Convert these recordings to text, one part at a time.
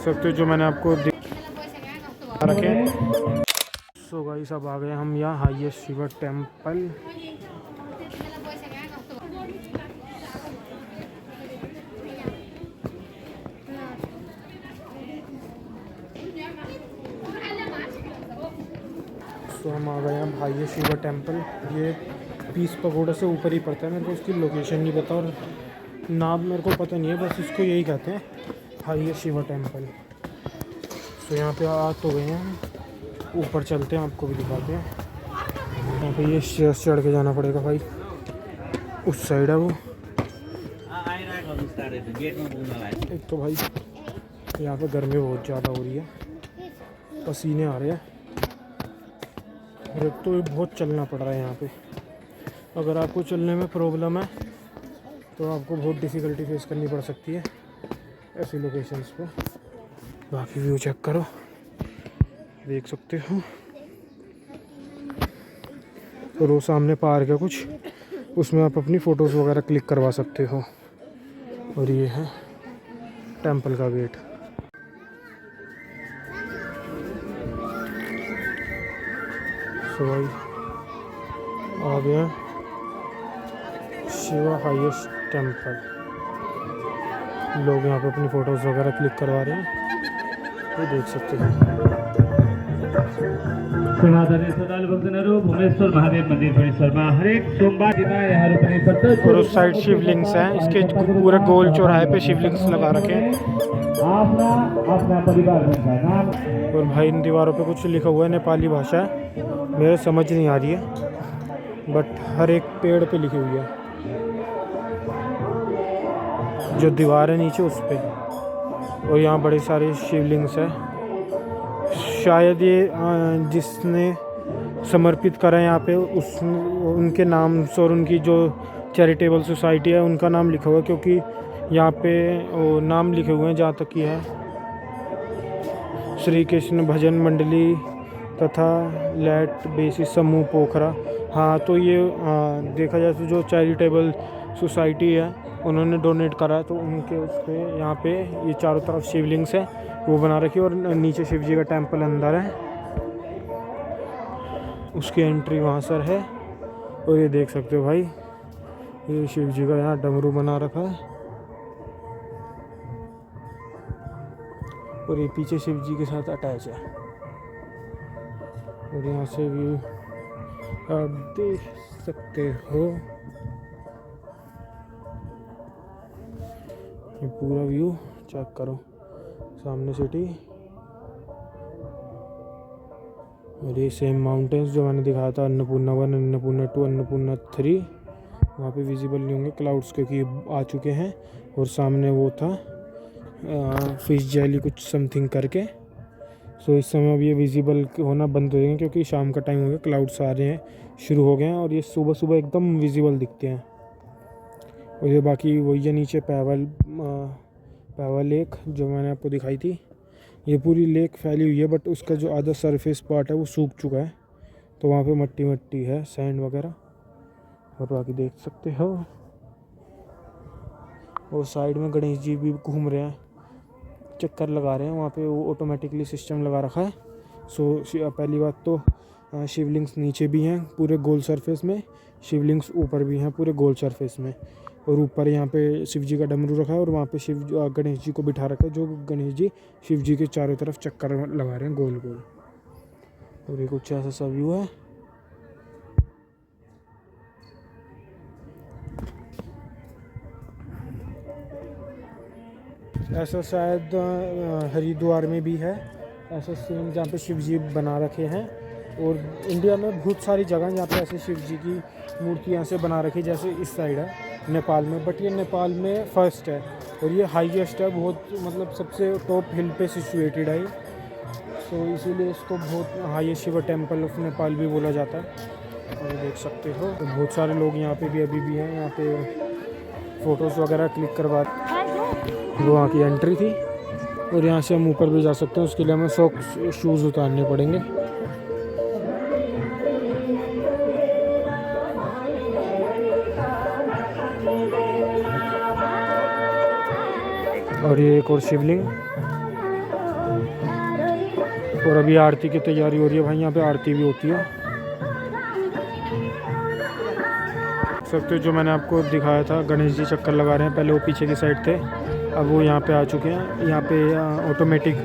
सकते हो जो मैंने आपको रखे। सो गाइस अब आ गए हम यहाँ हाईएस्ट शिव टेम्पल। तो हम आ गए हैं हाईएस्ट शिव टेम्पल। ये पीस पगोड़ा से ऊपर ही पड़ता है। मेरे को उसकी लोकेशन नहीं पता और नाम मेरे को पता नहीं है, बस इसको यही कहते हैं हाईएस्ट शिव टेम्पल। तो यहाँ पे आ तो गए हैं, ऊपर चलते हैं, आपको भी दिखाते हैं। यहाँ पे ये स्टेयर्स चढ़ के जाना पड़ेगा भाई, उस साइड है वो। एक तो भाई यहाँ पे गर्मी बहुत ज़्यादा हो रही है, पसीने आ रहे हैं और एक तो बहुत चलना पड़ रहा है यहाँ पे। अगर आपको चलने में प्रॉब्लम है तो आपको बहुत डिफ़िकल्टी फेस करनी पड़ सकती है ऐसी लोकेशंस पे। बाकी व्यू चेक करो, देख सकते हो। और वो सामने पार्क है कुछ, उसमें आप अपनी फ़ोटोज़ वगैरह क्लिक करवा सकते हो। और ये है टेंपल का गेट। सो भाई आ गया शिवा हाईएस्ट टेंपल। लोग यहाँ पे अपनी फ़ोटोज़ वगैरह क्लिक करवा रहे हैं, ये देख सकते हैं। भुवनेश्वर महादेव मंदिर परिसरमा हरेक सोमवार और उस साइड शिवलिंग्स हैं, इसके पूरे गोल चौराहे पे शिवलिंग्स लगा रखे हैं। अपना परिवार में और भाई इन दीवारों पे कुछ लिखा हुआ है, नेपाली भाषा है, मेरे समझ नहीं आ रही है, बट हर एक पेड़ पे लिखी हुई है। जो दीवार है नीचे उस पे, और यहाँ बड़े सारे शिवलिंग्स है। शायद ये जिसने समर्पित करा है यहाँ पे उस उनके नाम से और उनकी जो चैरिटेबल सोसाइटी है उनका नाम लिखा हुआ है, क्योंकि यहाँ पे वो नाम लिखे हुए हैं। जहाँ तक कि है श्री कृष्ण भजन मंडली तथा लैट बेसिस समूह पोखरा। हाँ, तो ये देखा जाए तो जो चैरिटेबल सोसाइटी है उन्होंने डोनेट करा है, तो उनके उस पर यहाँ पे ये चारों तरफ शिवलिंग्स है वो बना रखी है। और नीचे शिव जी का टेम्पल अंदर है, उसकी एंट्री वहाँ सर है। और ये देख सकते हो भाई, ये शिव जी का यहाँ डमरू बना रखा है। और ये पीछे शिव जी के साथ अटैच है। और यहाँ से व्यू आप देख सकते हो, ये पूरा व्यू चेक करो, सामने सिटी। और ये सेम माउंटेन्स जो मैंने दिखाया था, अन्नपूर्णा 1, अन्नपूर्णा 2, अन्नपूर्णा 3, वहाँ पे विजिबल नहीं होंगे क्लाउड्स क्योंकि आ चुके हैं। और सामने वो था फिश जैली कुछ समथिंग करके। सो इस समय अब ये विजिबल होना बंद हो जाएंगे क्योंकि शाम का टाइम हो गया, क्लाउड्स आ रहे हैं, शुरू हो गए हैं। और ये सुबह सुबह एकदम विजिबल दिखते हैं। और ये बाकी वही है नीचे पैवल लेक जो मैंने आपको दिखाई थी। ये पूरी लेक फैली हुई है, बट उसका जो आधा सरफेस पार्ट है वो सूख चुका है, तो वहाँ पे मट्टी मट्टी है, सैंड वगैरह। और बाकी देख सकते हो, और साइड में गणेश जी भी घूम रहे हैं, चक्कर लगा रहे हैं। वहाँ पे वो ऑटोमेटिकली सिस्टम लगा रखा है। सो पहली बात तो शिवलिंग्स नीचे भी हैं पूरे गोल सरफेस में, शिवलिंग्स ऊपर भी हैं पूरे गोल सरफेस में। और ऊपर यहाँ पे शिव जी का डमरू रखा है, और वहाँ पे गणेश जी को बिठा रखा है, जो गणेश जी शिव जी के चारों तरफ चक्कर लगा रहे हैं गोल गोल। और ये कुछ ऐसा सा व्यू है। ऐसा शायद हरिद्वार में भी है ऐसा सेम, जहाँ पे शिव जी बना रखे हैं। और इंडिया में बहुत सारी जगह जहाँ पे ऐसे शिव जी की मूर्तियाँ से बना रखी, जैसे इस साइड है नेपाल में, बट ये नेपाल में फर्स्ट है और ये हाईएस्ट है, बहुत मतलब सबसे टॉप हिल पे सिचुएटेड है। सो इसीलिए इसको बहुत highest Shiv temple of Nepal भी बोला जाता है। और देख सकते हो तो बहुत सारे लोग यहाँ पे भी अभी भी हैं, यहाँ पे फ़ोटोज़ वगैरह क्लिक करवा। वो वहाँ की एंट्री थी। और यहाँ से हम ऊपर भी जा सकते हैं, उसके लिए हमें सॉक्स शूज़ उतारने पड़ेंगे। और ये एक और शिवलिंग, और अभी आरती की तैयारी हो रही है भाई, यहाँ पे आरती भी होती है। सकते हो जो मैंने आपको दिखाया था, गणेश जी चक्कर लगा रहे हैं, पहले वो पीछे की साइड थे, अब वो यहाँ पे आ चुके हैं। यहाँ पे ऑटोमेटिक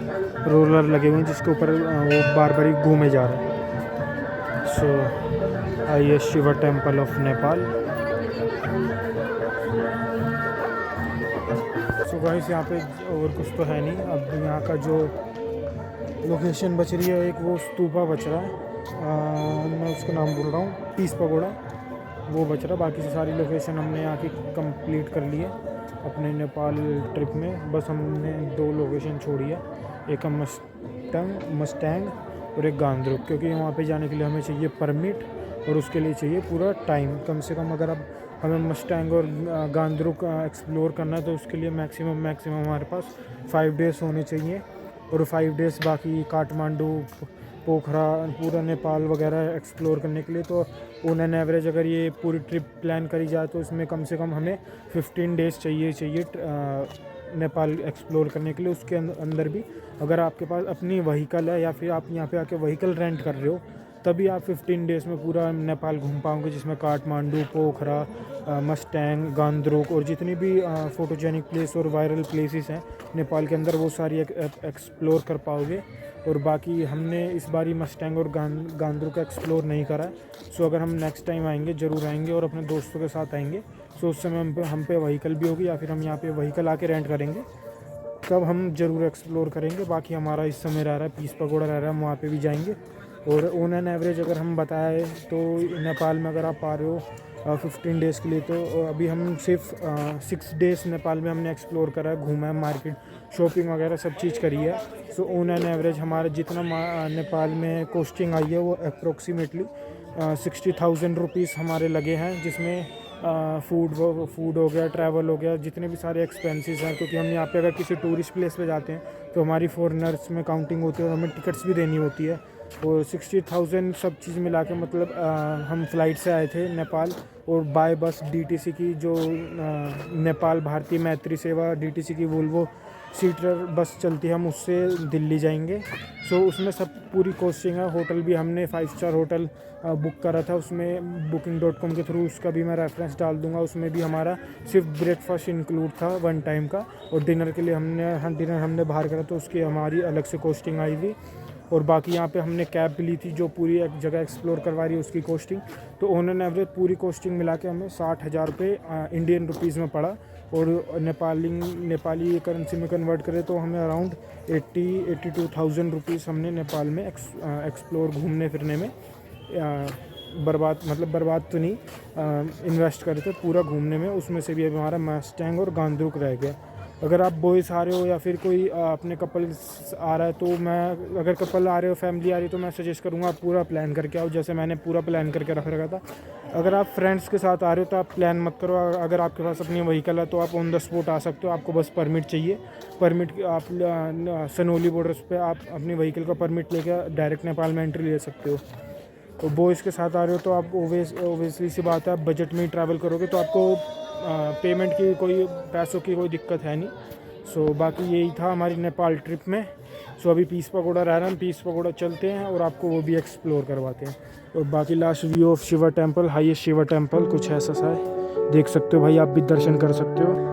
रोलर लगे हुए हैं जिसके ऊपर वो बार बार घूमे जा रहे हैं। सो आइए Shiva temple of Nepal. So guys यहाँ पे और कुछ तो है नहीं, अब यहाँ का जो लोकेशन बच रही है, एक वो स्तूपा बच रहा है, मैं उसका नाम बोल रहा हूँ, पीस पगोड़ा, वो बच रहा। बाकी से सारी लोकेशन हमने यहाँ की कंप्लीट कर ली है अपने नेपाल ट्रिप में। बस हमने 2 लोकेशन छोड़ी है, एक मस्टैंग और एक गांद्रुक, क्योंकि वहाँ पे जाने के लिए हमें चाहिए परमिट और उसके लिए चाहिए पूरा टाइम। कम से कम अगर अब हमें मस्टैंग और गांद्रुक एक्सप्लोर करना है तो उसके लिए मैक्सिमम हमारे पास 5 डेज़ होने चाहिए। और 5 डेज़ बाकी काठमांडू, पोखरा, पूरा नेपाल वगैरह एक्सप्लोर करने के लिए। तो ऑन एन एवरेज अगर ये पूरी ट्रिप प्लान करी जाए तो इसमें कम से कम हमें 15 डेज़ चाहिए नेपाल एक्सप्लोर करने के लिए। उसके अंदर भी अगर आपके पास अपनी व्हीकल है या फिर आप यहाँ पे आके व्हीकल रेंट कर रहे हो, तभी आप 15 डेज़ में पूरा नेपाल घूम पाओगे, जिसमें काठमांडू, पोखरा, मस्टैंग, गांद्रुक और जितनी भी फ़ोटोजेनिक प्लेस और वायरल प्लेसेस हैं नेपाल के अंदर, वो सारी एक्सप्लोर कर पाओगे। और बाकी हमने इस बार ही मस्टैंग और गांद्रुक एक्सप्लोर नहीं करा है। सो अगर हम नेक्स्ट टाइम आएंगे, ज़रूर आएंगे और अपने दोस्तों के साथ आएंगे, सो उस समय हम पे व्हीकल भी होगी या फिर हम यहाँ पे व्हीकल आके रेंट करेंगे, तब हम ज़रूर एक्सप्लोर करेंगे। बाकी हमारा इस समय रह रहा है पीस पगोड़ा रह रहा है, हम वहाँ पे भी जाएंगे। और ऑन एन एवरेज अगर हम बताएं तो नेपाल में अगर आप आ रहे हो 15 डेज़ के लिए, तो अभी हम सिर्फ 6 डेज़ नेपाल में हमने एक्सप्लोर करा है, घूमा है, मार्केट, शॉपिंग वगैरह सब चीज़ करी है। सो ऑन एन एवरेज हमारा जितना नेपाल में कॉस्टिंग आई है वो अप्रोक्सीमेटली 60,000 रुपीज़ हमारे लगे हैं, जिसमें फूड हो गया, ट्रैवल हो गया, जितने भी सारे एक्सपेंसेस हैं। क्योंकि हम यहाँ पे अगर किसी टूरिस्ट प्लेस पे जाते हैं तो हमारी फॉरेनर्स में काउंटिंग होती है और हमें टिकट्स भी देनी होती है। और 60,000 सब चीज़ मिला के, मतलब हम फ़्लाइट से आए थे नेपाल, और बाय बस डीटीसी की जो नेपाल भारतीय मैत्री सेवा डीटीसी की वोल्वो सीटर बस चलती है, हम उससे दिल्ली जाएंगे। सो उसमें सब पूरी कॉस्टिंग है। होटल भी हमने 5 स्टार होटल बुक करा था, उसमें booking.com के थ्रू, उसका भी मैं रेफरेंस डाल दूंगा। उसमें भी हमारा सिर्फ ब्रेकफास्ट इंक्लूड था 1 टाइम का, और डिनर के लिए डिनर हमने बाहर करा, तो उसकी हमारी अलग से कॉस्टिंग आई थी। और बाकी यहाँ पे हमने कैब भी ली थी जो पूरी एक जगह एक्सप्लोर करवा रही है, उसकी कॉस्टिंग। तो ऑन एन एवरेज पूरी कॉस्टिंग मिला के हमें 60,000 रुपये इंडियन रुपीज़ में पड़ा। और नेपाली करेंसी में कन्वर्ट करें तो हमें अराउंड 82,000 रुपीज़ हमने नेपाल में एक्सप्लोर घूमने फिरने में बर्बाद तो नहीं, इन्वेस्ट करे थे पूरा घूमने में। उसमें से भी अभी हमारा मस्टैंग और गांद्रुक रह गया। अगर आप बॉयज़ आ रहे हो या फिर कोई अपने कपल्स आ रहा है, तो मैं, अगर कपल आ रहे हो, फैमिली आ रही है, तो मैं सजेस्ट करूँगा आप पूरा प्लान करके आओ, जैसे मैंने पूरा प्लान करके रख रखा था। अगर आप फ्रेंड्स के साथ आ रहे हो तो आप प्लान मत करो। अगर आपके पास अपनी व्हीकल है तो आप ऑन द स्पॉट आ सकते हो, आपको बस परमिट चाहिए। परमिट आप सनोली बॉर्डर्स पे आप अपनी व्हीकल का परमिट लेकर डायरेक्ट नेपाल में एंट्री ले सकते हो। तो बॉयज़ के साथ आ रहे हो तो आप ओबियसली सी बात है, आप बजट में ही ट्रैवल करोगे तो आपको पेमेंट की पैसों की कोई दिक्कत है नहीं। सो बाकी यही था हमारी नेपाल ट्रिप में। सो अभी पीस पगोड़ा रह रहा है, हम पीस पगोड़ा चलते हैं और आपको वो भी एक्सप्लोर करवाते हैं। और बाकी last view of Shiva temple, highest Shiva temple कुछ ऐसा सा है, देख सकते हो भाई, आप भी दर्शन कर सकते हो।